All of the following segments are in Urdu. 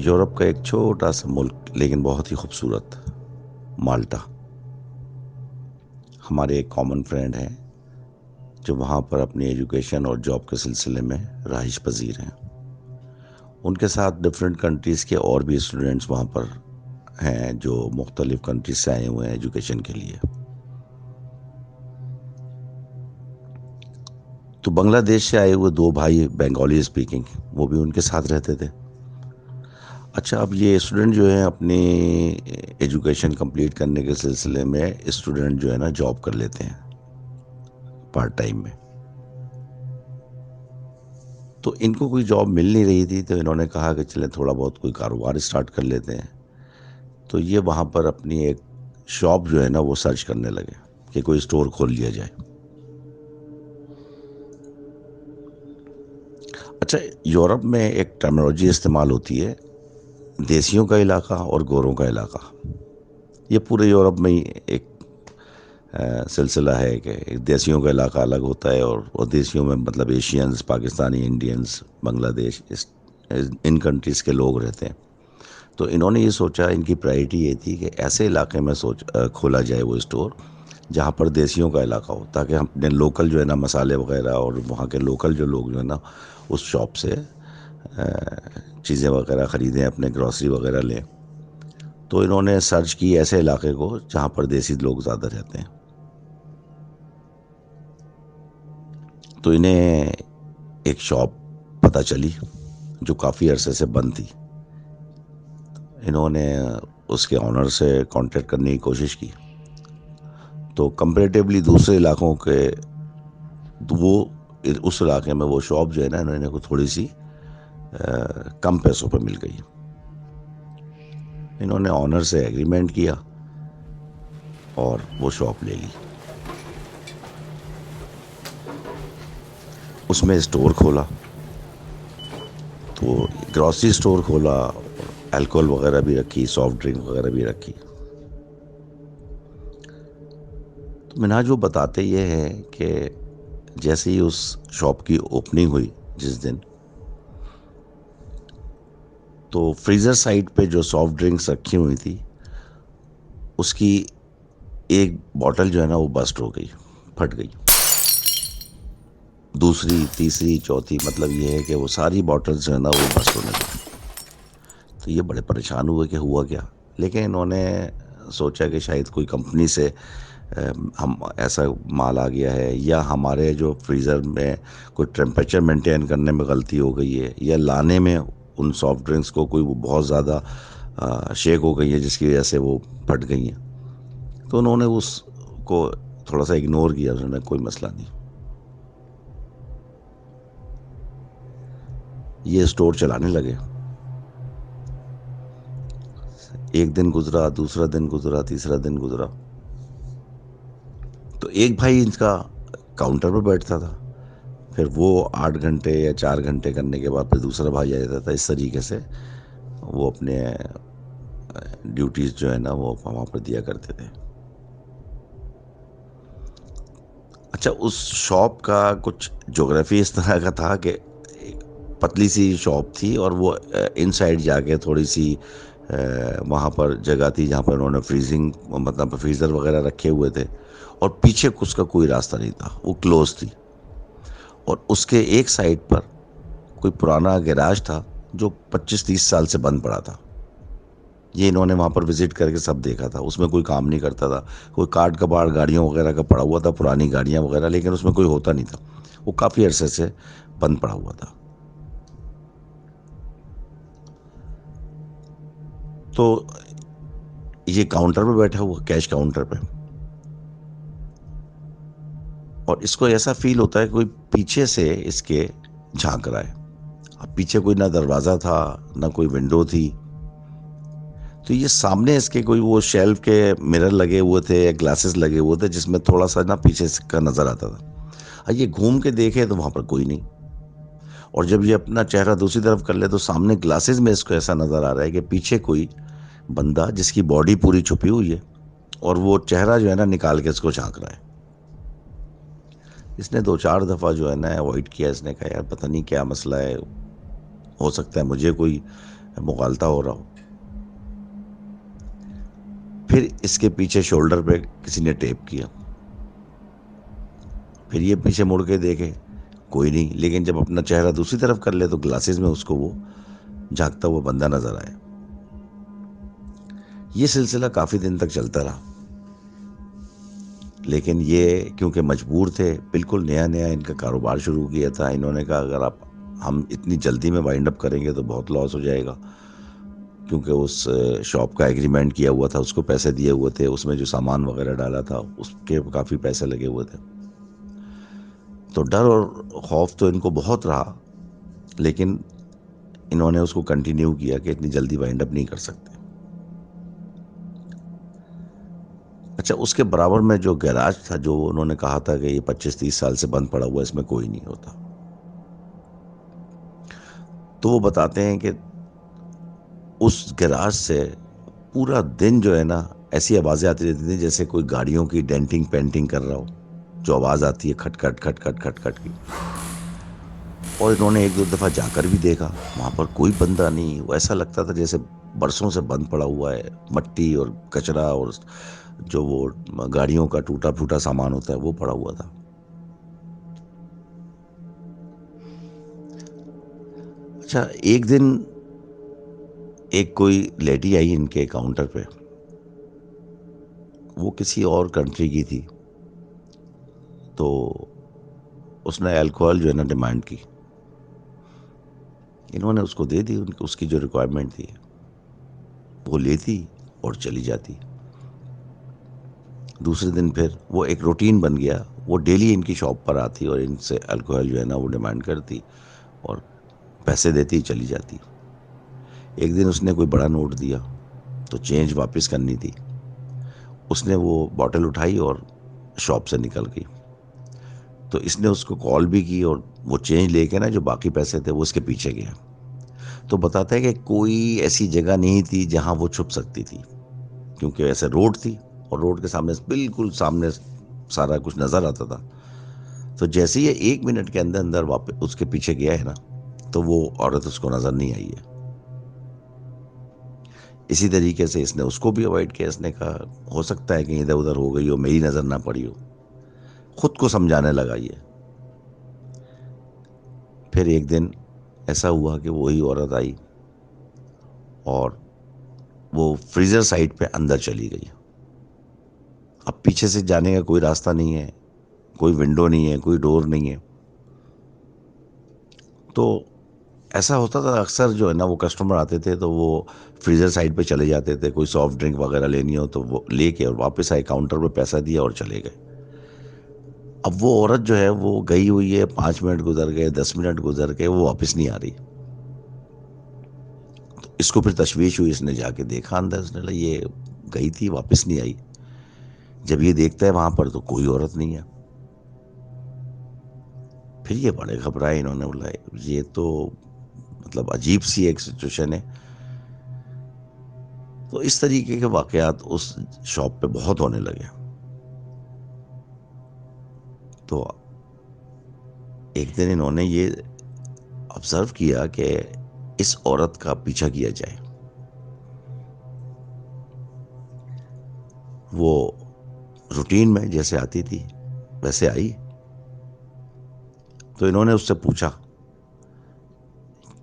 یورپ کا ایک چھوٹا سا ملک لیکن بہت ہی خوبصورت، مالٹا۔ ہمارے ایک کامن فرینڈ ہیں جو وہاں پر اپنی ایجوکیشن اور جاب کے سلسلے میں رہائش پذیر ہیں۔ ان کے ساتھ ڈفرینٹ کنٹریز کے اور بھی اسٹوڈنٹس وہاں پر ہیں جو مختلف کنٹریز سے آئے ہوئے ہیں ایجوکیشن کے لیے۔ تو بنگلہ دیش سے آئے ہوئے دو بھائی بنگالی اسپیکنگ، وہ بھی ان کے ساتھ رہتے تھے۔ اچھا، اب یہ اسٹوڈنٹ جو ہے اپنی ایجوکیشن کمپلیٹ کرنے کے سلسلے میں اسٹوڈنٹ جو ہے نا جاب کر لیتے ہیں پارٹ ٹائم میں۔ تو ان کو کوئی جاب مل نہیں رہی تھی، تو انہوں نے کہا کہ چلیں تھوڑا بہت کوئی کاروبار اسٹارٹ کر لیتے ہیں۔ تو یہ وہاں پر اپنی ایک شاپ جو ہے نا وہ سرچ کرنے لگے کہ کوئی اسٹور کھول لیا جائے۔ اچھا، یورپ میں ایک ٹرمنالوجی استعمال ہوتی ہے، دیسیوں کا علاقہ اور گوروں کا علاقہ۔ یہ پورے یورپ میں ہی ایک سلسلہ ہے کہ دیسیوں کا علاقہ الگ ہوتا ہے، اور دیسیوں میں مطلب ایشینز، پاکستانی، انڈینز، بنگلہ دیش، ان کنٹریز کے لوگ رہتے ہیں۔ تو انہوں نے یہ سوچا، ان کی پرائرٹی یہ تھی کہ ایسے علاقے میں کھولا جائے وہ اسٹور جہاں پر دیسیوں کا علاقہ ہو، تاکہ ہم اپنے لوکل جو ہے نا مسالے وغیرہ اور وہاں کے لوکل جو لوگ جو ہے نا اس شاپ سے چیزیں وغیرہ خریدیں، اپنے گروسری وغیرہ لیں۔ تو انہوں نے سرچ کی ایسے علاقے کو جہاں پر دیسی لوگ زیادہ رہتے ہیں۔ تو انہیں ایک شاپ پتہ چلی جو کافی عرصے سے بند تھی۔ انہوں نے اس کے آنر سے کانٹیکٹ کرنے کی کوشش کی، تو کمپیریٹیولی دوسرے علاقوں کے وہ اس علاقے میں وہ شاپ جو ہے نا انہوں نے کو تھوڑی سی کم پیسوں پہ مل گئی۔ انہوں نے آنر سے ایگریمنٹ کیا اور وہ شاپ لے لی۔ اس میں اسٹور کھولا، تو گروسری اسٹور کھولا، الکوہل وغیرہ بھی رکھی، سافٹ ڈرنک وغیرہ بھی رکھی۔ تو مناج وہ بتاتے یہ ہے کہ جیسے ہی اس شاپ کی اوپننگ ہوئی جس دن، تو فریزر سائڈ پہ جو سافٹ ڈرنکس رکھی ہوئی تھی اس کی ایک بوٹل جو ہے نا وہ بسٹ ہو گئی، پھٹ گئی۔ دوسری، تیسری، چوتھی، مطلب یہ ہے کہ وہ ساری بوٹلز جو ہے نا وہ بسٹ ہونے لگی۔ تو یہ بڑے پریشان ہوئے کہ ہوا کیا، لیکن انہوں نے سوچا کہ شاید کوئی کمپنی سے ہم ایسا مال آ گیا ہے، یا ہمارے جو فریزر میں کوئی ٹیمپریچر مینٹین کرنے میں غلطی ہو گئی ہے، یا لانے میں ان سافٹ ڈرنکس کو کوئی بہت زیادہ شیک ہو گئی ہے جس کی وجہ سے وہ پھٹ گئی ہیں۔ تو انہوں نے اس کو تھوڑا سا اگنور کیا، انہوں نے کوئی مسئلہ نہیں۔ یہ اسٹور چلانے لگے۔ ایک دن گزرا، دوسرا دن گزرا، تیسرا دن گزرا، تو ایک بھائی ان کا کاؤنٹر پہ بیٹھتا تھا، پھر وہ 8 گھنٹے یا 4 گھنٹے کرنے کے بعد پھر دوسرا بھائی آ جاتا تھا۔ اس طریقے سے وہ اپنے ڈیوٹیز جو ہے نا وہ وہاں پر دیا کرتے تھے۔ اچھا، اس شاپ کا کچھ جغرافی اس طرح کا تھا کہ پتلی سی شاپ تھی، اور وہ ان سائڈ جا کے تھوڑی سی وہاں پر جگہ تھی جہاں پر انہوں نے فریزنگ مطلب فریزر وغیرہ رکھے ہوئے تھے، اور پیچھے اس کا کوئی راستہ نہیں تھا، وہ کلوز تھی۔ اور اس کے ایک سائڈ پر کوئی پرانا گیراج تھا جو 25-30 سال سے بند پڑا تھا۔ یہ انہوں نے وہاں پر وزٹ کر کے سب دیکھا تھا، اس میں کوئی کام نہیں کرتا تھا، کوئی کاٹ کباڑ گاڑیوں وغیرہ کا پڑا ہوا تھا، پرانی گاڑیاں وغیرہ، لیکن اس میں کوئی ہوتا نہیں تھا، وہ کافی عرصے سے بند پڑا ہوا تھا۔ تو یہ کاؤنٹر پہ بیٹھا ہوا، کیش کاؤنٹر پہ، اور اس کو ایسا فیل ہوتا ہے کوئی پیچھے سے اس کے جھانک رہا ہے. اب پیچھے کوئی نہ دروازہ تھا نہ کوئی ونڈو تھی, تو یہ سامنے اس کے کوئی وہ شیلف کے مرر لگے ہوئے تھے یا گلاسز لگے ہوئے تھے جس میں تھوڑا سا نا پیچھے کا نظر آتا تھا. یہ گھوم کے دیکھے تو وہاں پر کوئی نہیں, اور جب یہ اپنا چہرہ دوسری طرف کر لے تو سامنے گلاسز میں اس کو ایسا نظر آ رہا ہے کہ پیچھے کوئی بندہ جس کی باڈی پوری چھپی ہوئی ہے اور وہ چہرہ جو ہے نا نکال کے اس کو جھانک رہا ہے. اس نے 2-4 دفعہ جو ہے نا اوائڈ کیا. اس نے کہا یار پتہ نہیں کیا مسئلہ ہے, ہو سکتا ہے مجھے کوئی مغالطہ ہو رہا ہو. پھر اس کے پیچھے شولڈر پہ کسی نے ٹیپ کیا, پھر یہ پیچھے مڑ کے دیکھے کوئی نہیں, لیکن جب اپنا چہرہ دوسری طرف کر لے تو گلاسز میں اس کو وہ جھانکتا ہوا بندہ نظر آیا. یہ سلسلہ کافی دن تک چلتا رہا, لیکن یہ کیونکہ مجبور تھے, بالکل نیا نیا ان کا کاروبار شروع کیا تھا, انہوں نے کہا اگر ہم اتنی جلدی میں وائنڈ اپ کریں گے تو بہت لاس ہو جائے گا, کیونکہ اس شاپ کا ایگریمنٹ کیا ہوا تھا, اس کو پیسے دیے ہوئے تھے, اس میں جو سامان وغیرہ ڈالا تھا اس کے کافی پیسے لگے ہوئے تھے. تو ڈر اور خوف تو ان کو بہت رہا, لیکن انہوں نے اس کو کنٹینیو کیا کہ اتنی جلدی وائنڈ اپ نہیں کر سکتے. اچھا, اس کے برابر میں جو گیراج تھا جو انہوں نے کہا تھا کہ یہ 25-30 سال سے بند پڑا ہوا ہے, اس میں کوئی نہیں ہوتا, تو وہ بتاتے ہیں کہ اس گیراج سے پورا دن جو ہے نا ایسی آوازیں آتی رہتی تھیں جیسے کوئی گاڑیوں کی ڈینٹنگ پینٹنگ کر رہا ہو, جو آواز آتی ہے کھٹ کھٹ کھٹ کھٹ کھٹ کھٹ کی. اور انہوں نے 1-2 دفعہ جا کر بھی دیکھا, وہاں پر کوئی بندہ نہیں. وہ ایسا لگتا تھا جیسے برسوں سے بند پڑا ہوا ہے, مٹی اور کچرا اور جو وہ گاڑیوں کا ٹوٹا پھوٹا سامان ہوتا ہے وہ پڑا ہوا تھا. اچھا, ایک دن ایک کوئی لیڈی آئی ان کے کاؤنٹر پہ, وہ کسی اور کنٹری کی تھی, تو اس نے الکوہل جو ہے نا ڈیمانڈ کی. انہوں نے اس کو دے دی, اس کی جو ریکوائرمنٹ تھی وہ لیتی اور چلی جاتی. دوسرے دن پھر وہ ایک روٹین بن گیا, وہ ڈیلی ان کی شاپ پر آتی اور ان سے الکوہل جو ہے نا وہ ڈیمانڈ کرتی اور پیسے دیتی چلی جاتی. ایک دن اس نے کوئی بڑا نوٹ دیا تو چینج واپس کرنی تھی, اس نے وہ بوٹل اٹھائی اور شاپ سے نکل گئی. تو اس نے اس کو کال بھی کی اور وہ چینج لے کے نا جو باقی پیسے تھے وہ اس کے پیچھے گیا. تو بتاتا ہے کہ کوئی ایسی جگہ نہیں تھی جہاں وہ چھپ سکتی تھی, کیونکہ ایسے روڈ تھی اور روڈ کے سامنے بالکل سامنے سارا کچھ نظر آتا تھا. تو جیسے ہی 1 منٹ کے اندر اندر واپس اس کے پیچھے گیا ہے نا, تو وہ عورت اس کو نظر نہیں آئی ہے. اسی طریقے سے اس نے اس کو بھی اوائڈ کیا. اس نے کہا ہو سکتا ہے کہ ادھر ادھر ہو گئی ہو, میری نظر نہ پڑی ہو, خود کو سمجھانے لگا. یہ پھر ایک دن ایسا ہوا کہ وہی عورت آئی اور وہ فریزر سائڈ پہ اندر چلی گئی. اب پیچھے سے جانے کا کوئی راستہ نہیں ہے, کوئی ونڈو نہیں ہے, کوئی ڈور نہیں ہے. تو ایسا ہوتا تھا اکثر جو ہے نا, وہ کسٹمر آتے تھے تو وہ فریزر سائڈ پہ چلے جاتے تھے, کوئی سافٹ ڈرنک وغیرہ لینی ہو تو وہ لے کے اور واپس آئے, کاؤنٹر پہ پیسہ دیا اور چلے گئے. اب وہ عورت جو ہے وہ گئی ہوئی ہے, 5 منٹ گزر گئے, 10 منٹ گزر گئے, وہ واپس نہیں آ رہی. تو اس کو پھر تشویش ہوئی, اس نے جا کے دیکھا اندر, اس نے کہا یہ گئی تھی واپس نہیں آئی. جب یہ دیکھتا ہے وہاں پر تو کوئی عورت نہیں ہے. پھر یہ بڑے گھبرائے, انہوں نے بولا یہ تو مطلب عجیب سی ایک سچویشن ہے. تو اس طریقے کے واقعات اس شاپ پہ بہت ہونے لگے. تو ایک دن انہوں نے یہ آبزرو کیا کہ اس عورت کا پیچھا کیا جائے. وہ روٹین میں جیسے آتی تھی ویسے آئی. تو انہوں نے اس سے پوچھا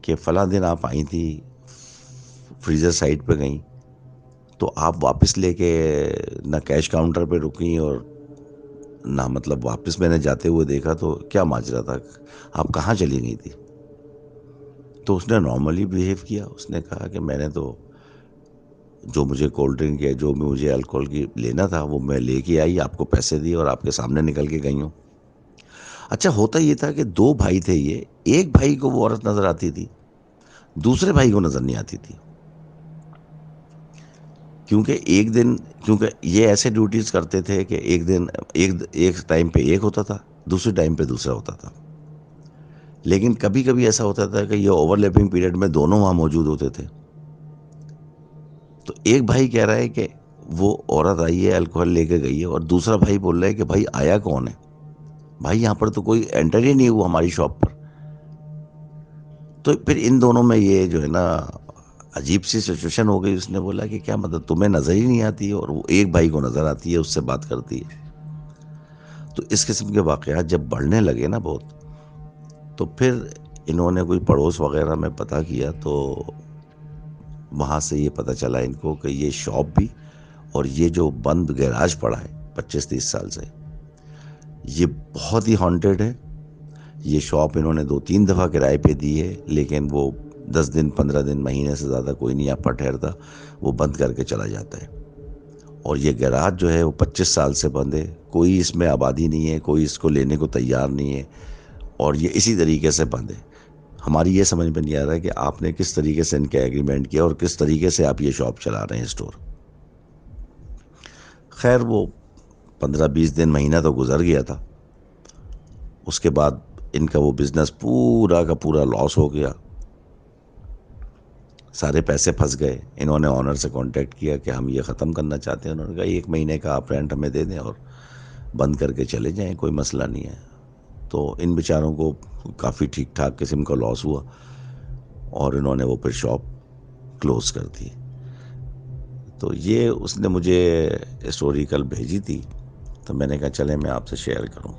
کہ فلاں دن آپ آئی تھی, فریزر سائٹ پہ گئیں, تو آپ واپس لے کے نہ کیش کاؤنٹر پہ رکیں اور نہ مطلب واپس میں نے جاتے ہوئے دیکھا, تو کیا ماجرا تھا, آپ کہاں چلی گئی تھی؟ تو اس نے نارملی بیہیو کیا. اس نے کہا کہ میں نے تو جو مجھے کولڈ ڈرنک ہے, جو بھی مجھے الکوہل کی لینا تھا وہ میں لے کے آئی, آپ کو پیسے دیے اور آپ کے سامنے نکل کے گئی ہوں. اچھا ہوتا یہ تھا کہ دو بھائی تھے، یہ ایک بھائی کو وہ عورت نظر آتی تھی، دوسرے بھائی کو نظر نہیں آتی تھی، کیونکہ ایک دن، کیونکہ یہ ایسے ڈیوٹیز کرتے تھے کہ ایک دن ایک ٹائم پہ ایک ہوتا تھا، دوسرے ٹائم پہ دوسرا ہوتا تھا، لیکن کبھی کبھی ایسا ہوتا تھا کہ یہ اوور لیپنگ پیریڈ میں دونوں وہاں موجود ہوتے تھے. تو ایک بھائی کہہ رہا ہے کہ وہ عورت آئی ہے، الکوہل لے کے گئی ہے، اور دوسرا بھائی بول رہا ہے کہ بھائی آیا کون ہے، بھائی یہاں پر تو کوئی انٹر ہی نہیں ہوا ہماری شاپ پر. تو پھر ان دونوں میں یہ جو ہے نا عجیب سی سچویشن ہو گئی. اس نے بولا کہ کیا مطلب تمہیں نظر ہی نہیں آتی ہے، اور وہ ایک بھائی کو نظر آتی ہے، اس سے بات کرتی ہے. تو اس قسم کے واقعات جب بڑھنے لگے نا بہت، تو پھر انہوں نے کوئی پڑوس وغیرہ میں پتہ کیا، تو وہاں سے یہ پتہ چلا ان کو کہ یہ شاپ بھی اور یہ جو بند گیراج پڑا ہے 25-30 سال سے، یہ بہت ہی ہانٹیڈ ہے. یہ شاپ انہوں نے 2-3 دفعہ کرائے پہ دی ہے، لیکن وہ 10 دن 15 دن مہینے سے زیادہ کوئی نہیں یہاں پر ٹھہرتا، وہ بند کر کے چلا جاتا ہے. اور یہ گیراج جو ہے وہ 25 سال سے بند ہے، کوئی اس میں آبادی نہیں ہے، کوئی اس کو لینے کو تیار نہیں ہے، اور یہ اسی طریقے سے بند ہے. ہماری یہ سمجھ میں نہیں آ رہا ہے کہ آپ نے کس طریقے سے ان کے ایگریمنٹ کیا اور کس طریقے سے آپ یہ شاپ چلا رہے ہیں، اسٹور. خیر وہ 15-20 دن مہینہ تو گزر گیا تھا. اس کے بعد ان کا وہ بزنس پورا کا پورا لاس ہو گیا، سارے پیسے پھنس گئے. انہوں نے آنر سے کانٹیکٹ کیا کہ ہم یہ ختم کرنا چاہتے ہیں. انہوں نے کہا 1 مہینے کا آپ رینٹ ہمیں دے دیں اور بند کر کے چلے جائیں، کوئی مسئلہ نہیں ہے. تو ان بیچاروں کو کافی ٹھیک ٹھاک قسم کا لاس ہوا، اور انہوں نے وہ پھر شاپ کلوز کر دی. تو یہ اس نے مجھے اسٹوری کل بھیجی تھی، تو میں نے کہا چلیں میں آپ سے شیئر کروں.